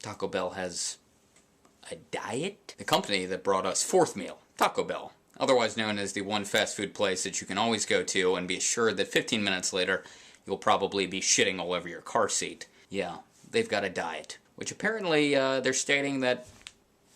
Taco Bell has a diet? The company that brought us fourth meal, Taco Bell, otherwise known as the one fast food place that you can always go to and be assured that 15 minutes later you'll probably be shitting all over your car seat. Yeah, they've got a diet, which apparently they're stating that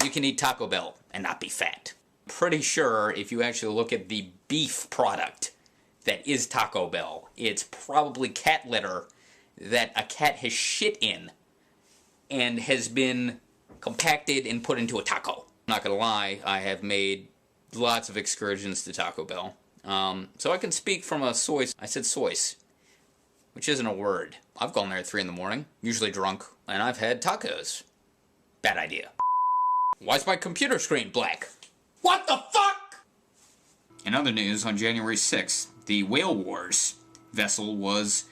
you can eat Taco Bell and not be fat. Pretty sure if you actually look at the beef product that is Taco Bell, it's probably cat litter that a cat has shit in and has been compacted and put into a taco. I'm not gonna lie, I have made lots of excursions to Taco Bell. So I can speak from a source. I said source, which isn't a word. I've gone there at 3 in the morning, usually drunk, and I've had tacos. Bad idea. Why's my computer screen black? What the fuck? In other news, on January 6th, the Whale Wars vessel was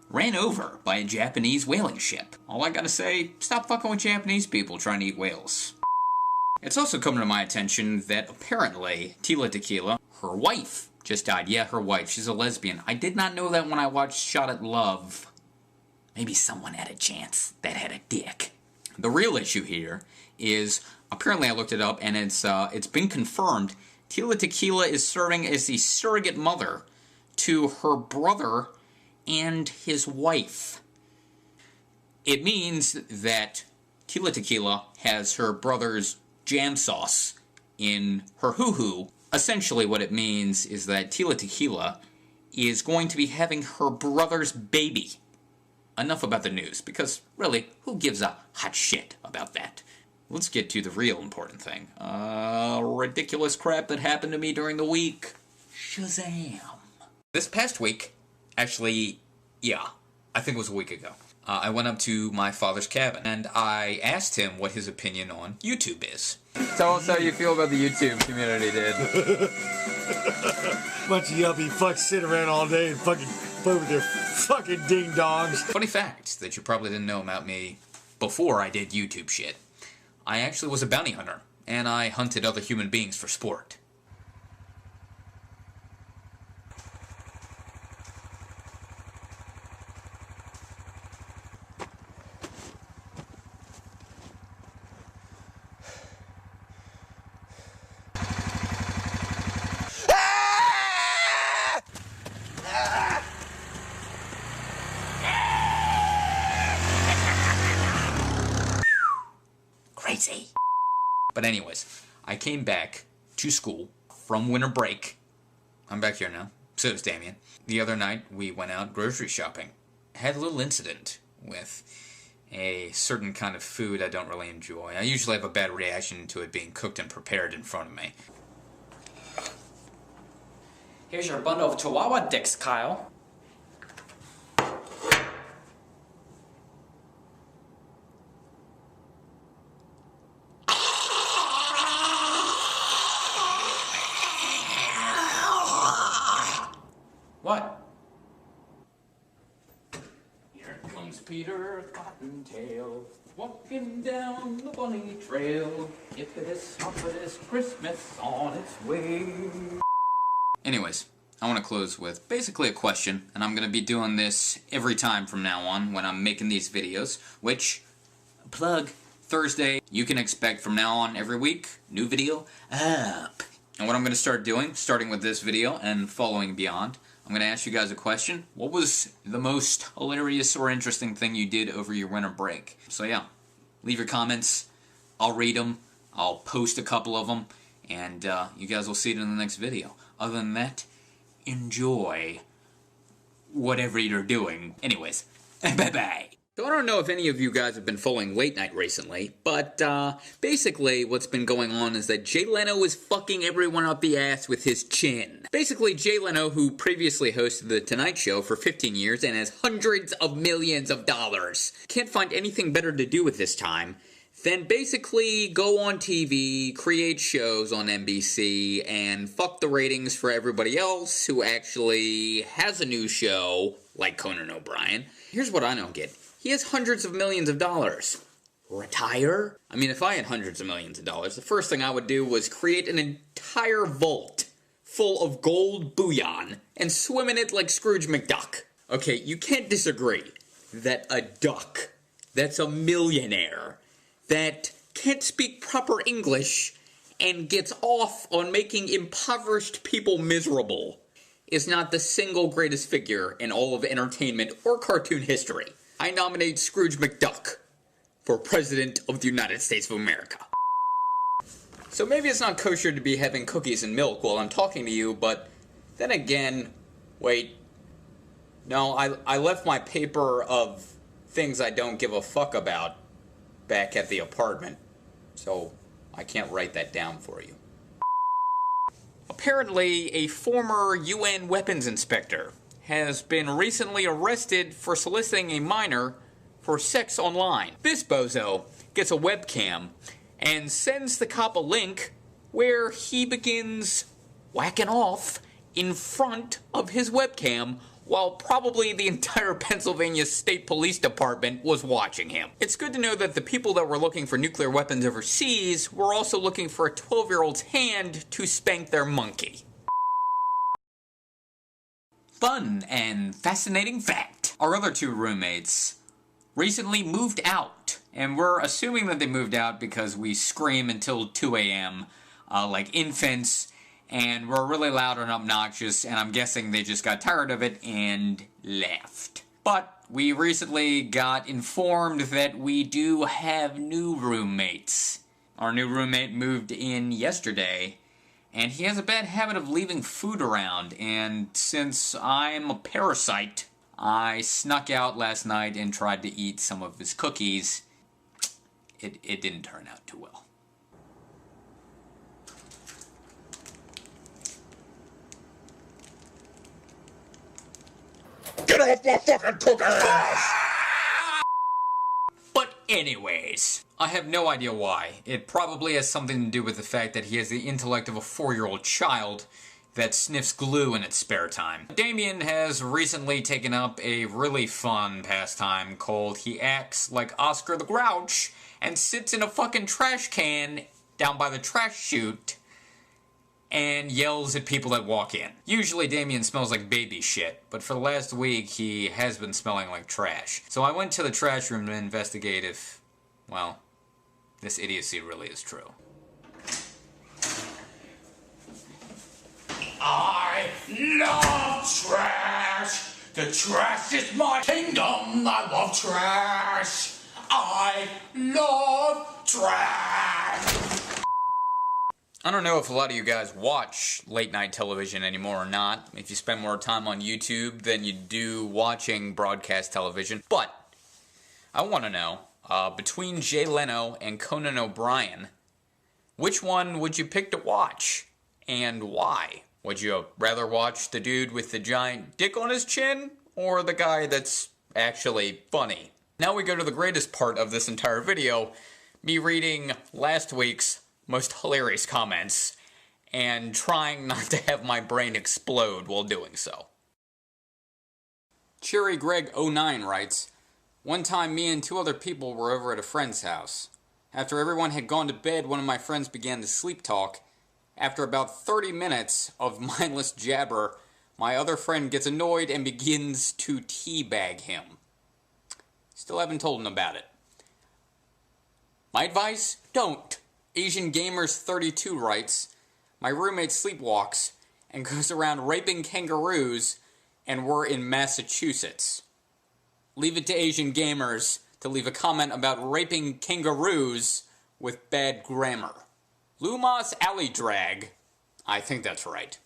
ran over by a Japanese whaling ship. All I gotta say, stop fucking with Japanese people trying to eat whales. It's also come to my attention that apparently Tila Tequila, her wife, just died. Yeah, her wife. She's a lesbian. I did not know that when I watched Shot at Love. Maybe someone had a chance that had a dick. The real issue here is, apparently I looked it up and it's been confirmed, Tila Tequila is serving as the surrogate mother to her brother and his wife. It means that Tila Tequila has her brother's jam sauce in her hoo-hoo. Essentially what it means is that Tila Tequila is going to be having her brother's baby. Enough about the news, because really, who gives a hot shit about that? Let's get to the real important thing. Ridiculous crap that happened to me during the week. Shazam. This past week, actually, yeah, I think it was a week ago, I went up to my father's cabin, and I asked him what his opinion on YouTube is. Tell us how you feel about the YouTube community, dude. Bunch of yuppie fucks sit around all day and fucking play with their fucking ding-dongs. Funny fact that you probably didn't know about me before I did YouTube shit. I actually was a bounty hunter, and I hunted other human beings for sport. Crazy. But anyways, I came back to school from winter break. I'm back here now. So is Damien. The other night, we went out grocery shopping. Had a little incident with a certain kind of food I don't really enjoy. I usually have a bad reaction to it being cooked and prepared in front of me. Here's your bundle of Chihuahua dicks, Kyle. What? Here comes Peter Cottontail, walking down the bunny trail. Hippity hoppity, Christmas on its way. Anyways, I want to close with basically a question, and I'm going to be doing this every time from now on when I'm making these videos, which, plug, Thursday, you can expect from now on every week, new video up. And what I'm going to start doing, starting with this video and following beyond, I'm going to ask you guys a question. What was the most hilarious or interesting thing you did over your winter break? So yeah, leave your comments. I'll read them. I'll post a couple of them. And you guys will see it in the next video. Other than that, enjoy whatever you're doing. Anyways, bye-bye. So I don't know if any of you guys have been following Late Night recently, but basically what's been going on is that Jay Leno is fucking everyone up the ass with his chin. Basically, Jay Leno, who previously hosted The Tonight Show for 15 years and has hundreds of millions of dollars, can't find anything better to do with his time than basically go on TV, create shows on NBC, and fuck the ratings for everybody else who actually has a new show, like Conan O'Brien. Here's what I don't get. He has hundreds of millions of dollars. Retire? I mean, if I had hundreds of millions of dollars, the first thing I would do was create an entire vault full of gold bullion and swim in it like Scrooge McDuck. Okay, you can't disagree that a duck that's a millionaire that can't speak proper English and gets off on making impoverished people miserable is not the single greatest figure in all of entertainment or cartoon history. I nominate Scrooge McDuck for President of the United States of America. So maybe it's not kosher to be having cookies and milk while I'm talking to you, but then again, wait. No, I left my paper of things I don't give a fuck about back at the apartment, so I can't write that down for you. Apparently, a former UN weapons inspector has been recently arrested for soliciting a minor for sex online. This bozo gets a webcam and sends the cop a link where he begins whacking off in front of his webcam while probably the entire Pennsylvania State Police Department was watching him. It's good to know that the people that were looking for nuclear weapons overseas were also looking for a 12-year-old's hand to spank their monkey. Fun and fascinating fact. Our other two roommates recently moved out, and we're assuming that they moved out because we scream until 2 a.m. Like infants, and we're really loud and obnoxious, and I'm guessing they just got tired of it and left. But we recently got informed that we do have new roommates. Our new roommate moved in yesterday, and he has a bad habit of leaving food around, and since I'm a parasite, I snuck out last night and tried to eat some of his cookies. It didn't turn out too well. Get off my fucking cookies! But anyways, I have no idea why. It probably has something to do with the fact that he has the intellect of a 4-year-old child that sniffs glue in its spare time. Damien has recently taken up a really fun pastime called he acts like Oscar the Grouch and sits in a fucking trash can down by the trash chute and yells at people that walk in. Usually Damien smells like baby shit, but for the last week he has been smelling like trash. So I went to the trash room to investigate if, well, this idiocy really is true. I love trash! The trash is my kingdom! I love trash! I love trash! I don't know if a lot of you guys watch late night television anymore or not, if you spend more time on YouTube than you do watching broadcast television, but I want to know, between Jay Leno and Conan O'Brien, which one would you pick to watch, and why? Would you rather watch the dude with the giant dick on his chin, or the guy that's actually funny? Now we go to the greatest part of this entire video, me reading last week's most hilarious comments, and trying not to have my brain explode while doing so. Cherry Greg 09 writes, "One time me and 2 other people were over at a friend's house. After everyone had gone to bed, one of my friends began to sleep talk. After about 30 minutes of mindless jabber, my other friend gets annoyed and begins to teabag him. Still haven't told him about it. My advice? Don't." Asian Gamers 32 writes, "My roommate sleepwalks and goes around raping kangaroos, and we're in Massachusetts." Leave it to Asian Gamers to leave a comment about raping kangaroos with bad grammar. Lumas Alley Drag, I think that's right,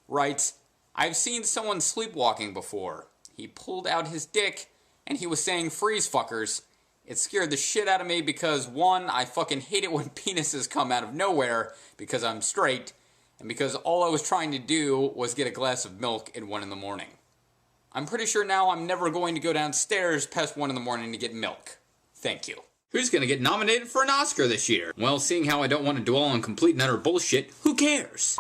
writes, "I've seen someone sleepwalking before. He pulled out his dick and he was saying freeze fuckers. It scared the shit out of me because, 1, I fucking hate it when penises come out of nowhere because I'm straight, and because all I was trying to do was get a glass of milk at 1 in the morning. I'm pretty sure now I'm never going to go downstairs past 1 in the morning to get milk. Thank you." Who's gonna get nominated for an Oscar this year? Well, seeing how I don't want to dwell on complete and utter bullshit, who cares?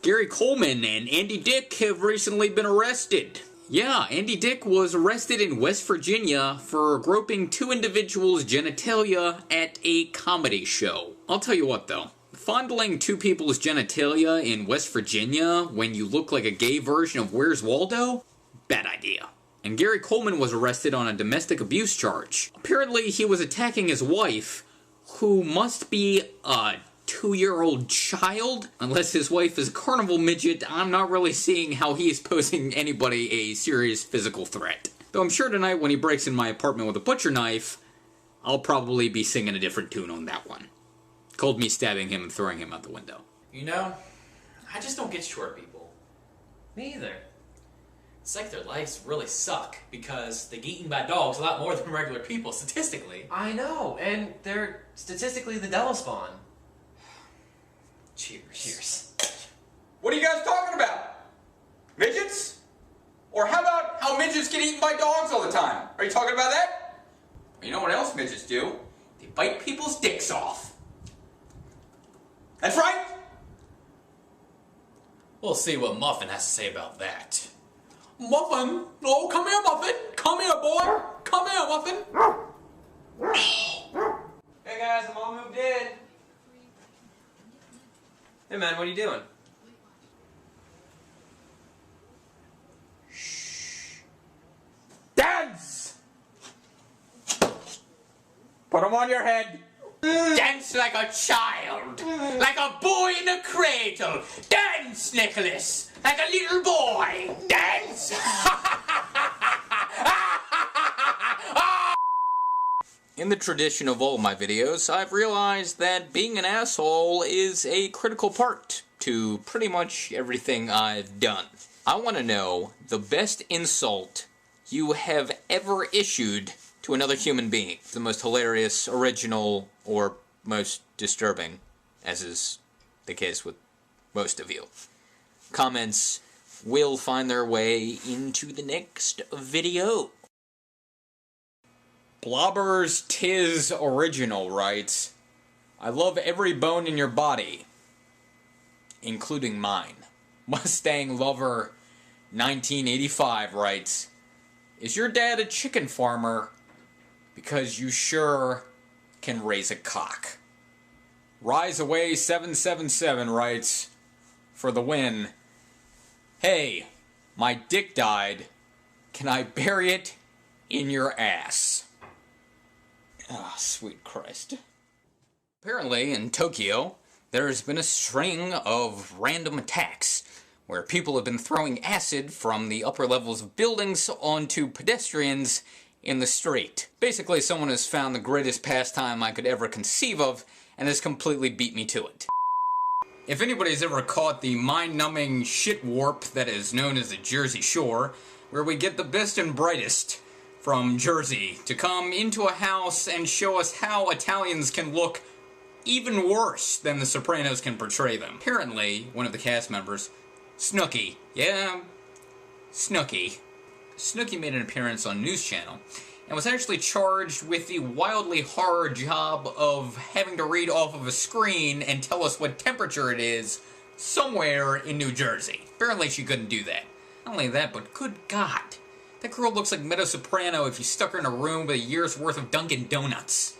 Gary Coleman and Andy Dick have recently been arrested. Yeah, Andy Dick was arrested in West Virginia for groping 2 individuals' genitalia at a comedy show. I'll tell you what though, fondling 2 people's genitalia in West Virginia when you look like a gay version of Where's Waldo? Bad idea. And Gary Coleman was arrested on a domestic abuse charge. Apparently he was attacking his wife who must be a 2-year-old child. Unless his wife is a carnival midget, I'm not really seeing how he is posing anybody a serious physical threat. Though I'm sure tonight when he breaks in my apartment with a butcher knife, I'll probably be singing a different tune on that one. Called me stabbing him and throwing him out the window. You know, I just don't get short people. Me either. It's like their lives really suck because they get eaten by dogs a lot more than regular people, statistically. I know, and they're statistically the devil spawn. Cheers. Cheers. What are you guys talking about? Midgets? Or how about how midgets get eaten by dogs all the time? Are you talking about that? You know what else midgets do? They bite people's dicks off. That's right! We'll see what Muffin has to say about that. Muffin! Oh, come here, Muffin! Come here, boy! Come here, Muffin! Hey guys, I'm all moved in. Hey man, what are you doing? Dance! Put them on your head. Dance like a child. Like a boy in a cradle. Dance, Nicholas! Like a little boy. Dance! In the tradition of all my videos, I've realized that being an asshole is a critical part to pretty much everything I've done. I want to know the best insult you have ever issued to another human being. The most hilarious, original, or most disturbing, as is the case with most of you. Comments will find their way into the next video. Blobbers Tis Original writes, I love every bone in your body, including mine. Mustang Lover 1985 writes, is your dad a chicken farmer? Because you sure can raise a cock. Rise Away 777 writes, for the win, hey, my dick died. Can I bury it in your ass? Ah, sweet Christ. Apparently, in Tokyo, there's been a string of random attacks where people have been throwing acid from the upper levels of buildings onto pedestrians in the street. Basically, someone has found the greatest pastime I could ever conceive of and has completely beat me to it. If anybody's ever caught the mind-numbing shit warp that is known as the Jersey Shore, where we get the best and brightest from Jersey to come into a house and show us how Italians can look even worse than the Sopranos can portray them. Apparently, one of the cast members, Snooki, yeah, Snooki made an appearance on News Channel and was actually charged with the wildly hard job of having to read off of a screen and tell us what temperature it is somewhere in New Jersey. Apparently she couldn't do that. Not only that, but good God, that girl looks like Meadow Soprano if you stuck her in a room with a year's worth of Dunkin' Donuts.